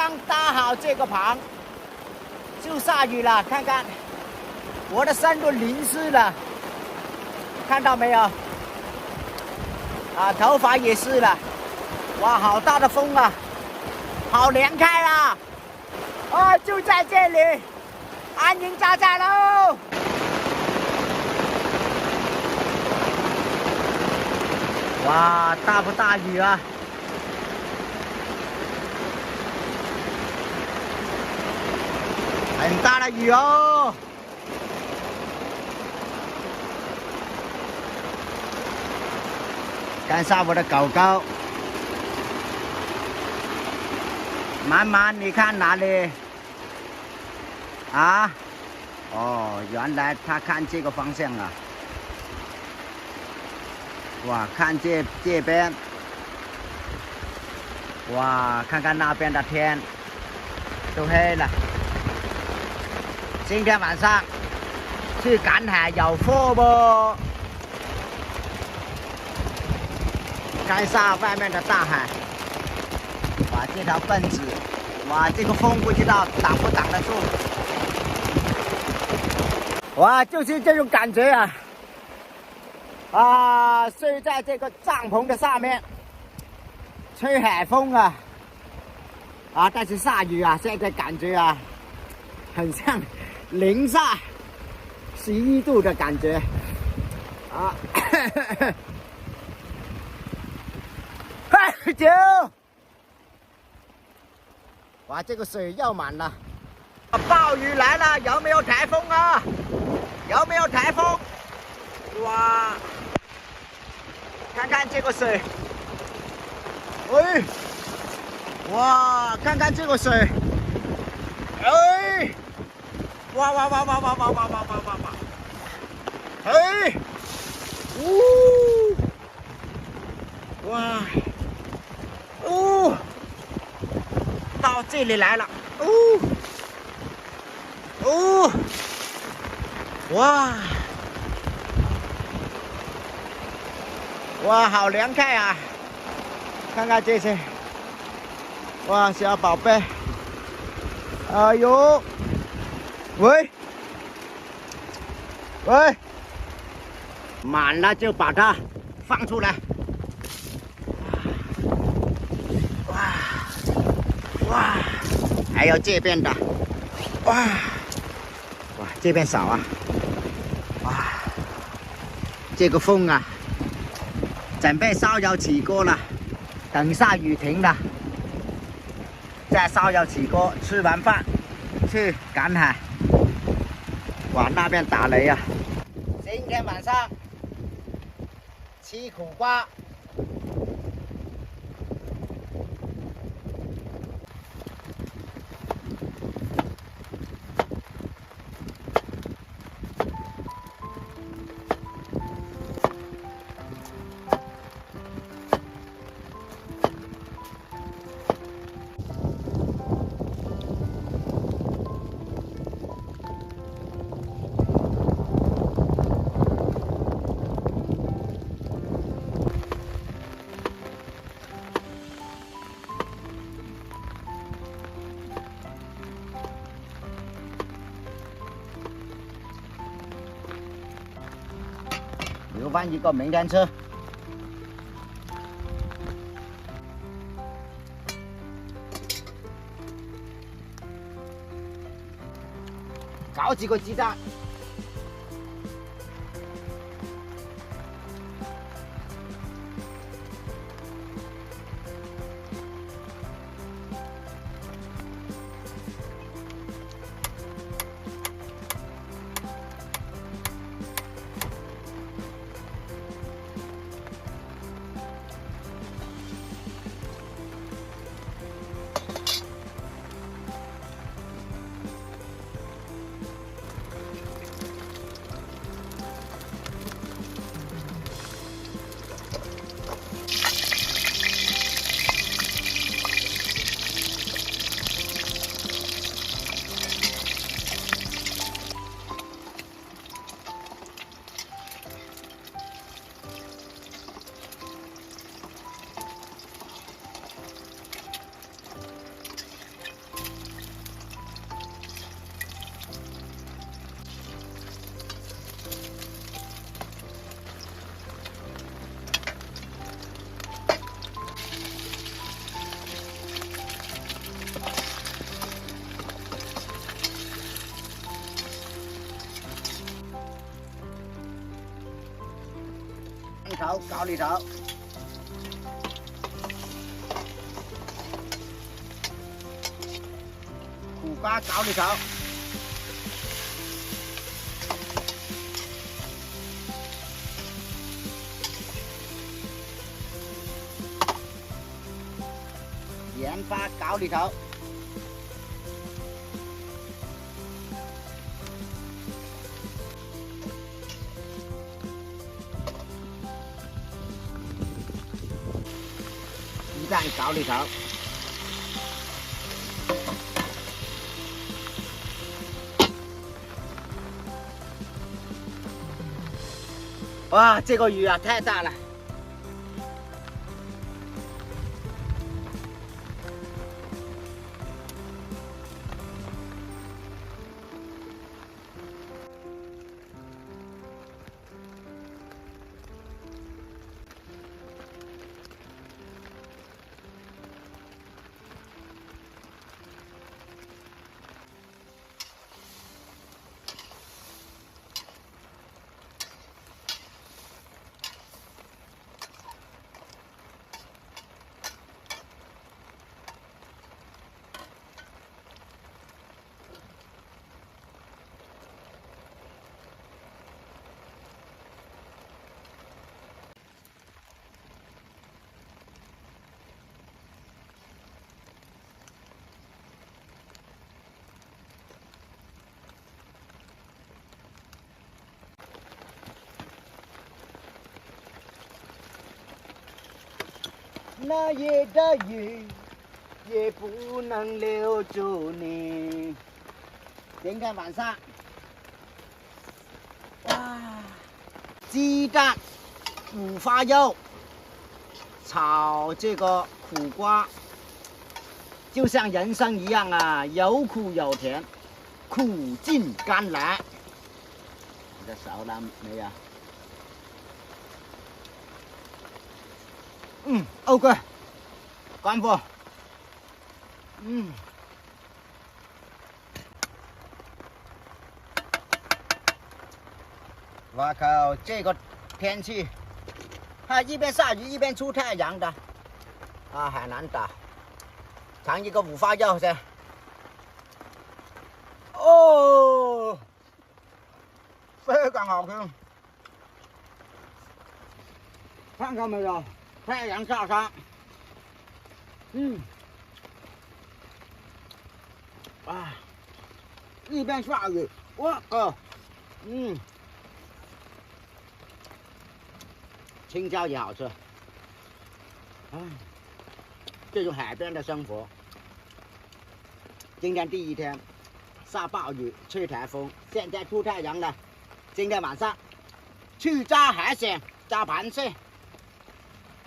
刚搭好这个棚，就下雨了。看看我的身都淋湿了，看到没有？啊，头发也湿了。哇，好大的风啊，好凉快啊！啊，就在这里，安营扎寨喽！哇，大不大雨啊？很大的雨哦！看下我的狗狗，妈妈，你看哪里？啊？哦，原来它看这个方向啊！哇，看这边，哇，看看那边的天，都黑了。今天晚上去赶海有货不？看一下外面的大海，哇，这条棍子，哇，这个风不知道挡不挡得住。哇，就是这种感觉啊！啊，睡在这个帐篷的上面，吹海风啊！啊，但是下雨啊，现在感觉啊，很像零下11度的感觉啊！快走！哇，这个水又满了。暴雨来了，有没有台风啊？有没有台风？哇！看看这个水，哎，哇！看看这个水，哎，哇哇哇哇哇哇哇哇哇哇哇！哎，呜，哇，呜，到这里来了，呜，呜，哇！哇，好凉快啊！看看这些，哇，小宝贝，哎呦，喂，喂，满了就把它放出来。哇，哇，还有这边的，哇，哇，这边少啊，哇，这个风啊！准备烧油起锅了，等下雨停了，再烧油起锅，吃完饭去赶海。哇，那边打雷啊！今天晚上吃苦瓜。留翻一个明天吃。搞几个鸡蛋。头，高里头。苦瓜高里头。盐巴高里头。 鸡蛋搞里头，哇，这个鱼啊太大了。那夜的雨也不能留住你。今天晚上，哇，鸡蛋、五花肉炒这个苦瓜，就像人生一样啊，有苦有甜，苦尽甘来。你的熟了没有？ OK， 干货。我靠，这个天气，还一边下雨一边出太阳的，啊，很难打。尝一个五花肉先。哦，非常好吃。看到没有？ 太阳下山，啊，一边下雨，我靠，青椒也好吃，这种海边的生活。今天第一天，下暴雨，吹台风，现在出太阳了。今天晚上去抓海鲜，抓螃蟹。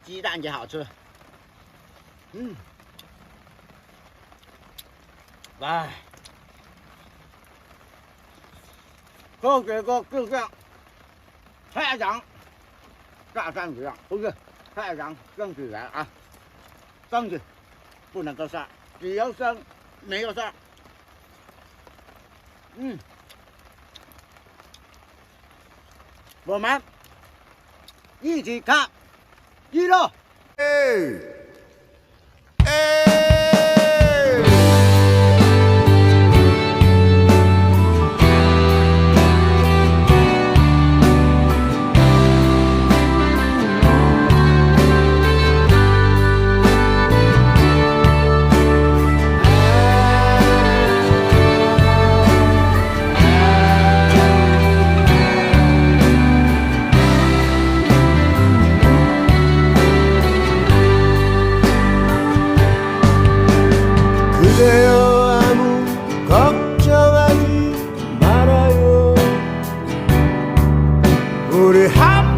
鸡蛋也好吃，哎，这个就像太阳下山一样，不是太阳升起来啊，升起不能够下，只有升没有下，我们一起看。 一路，우리 한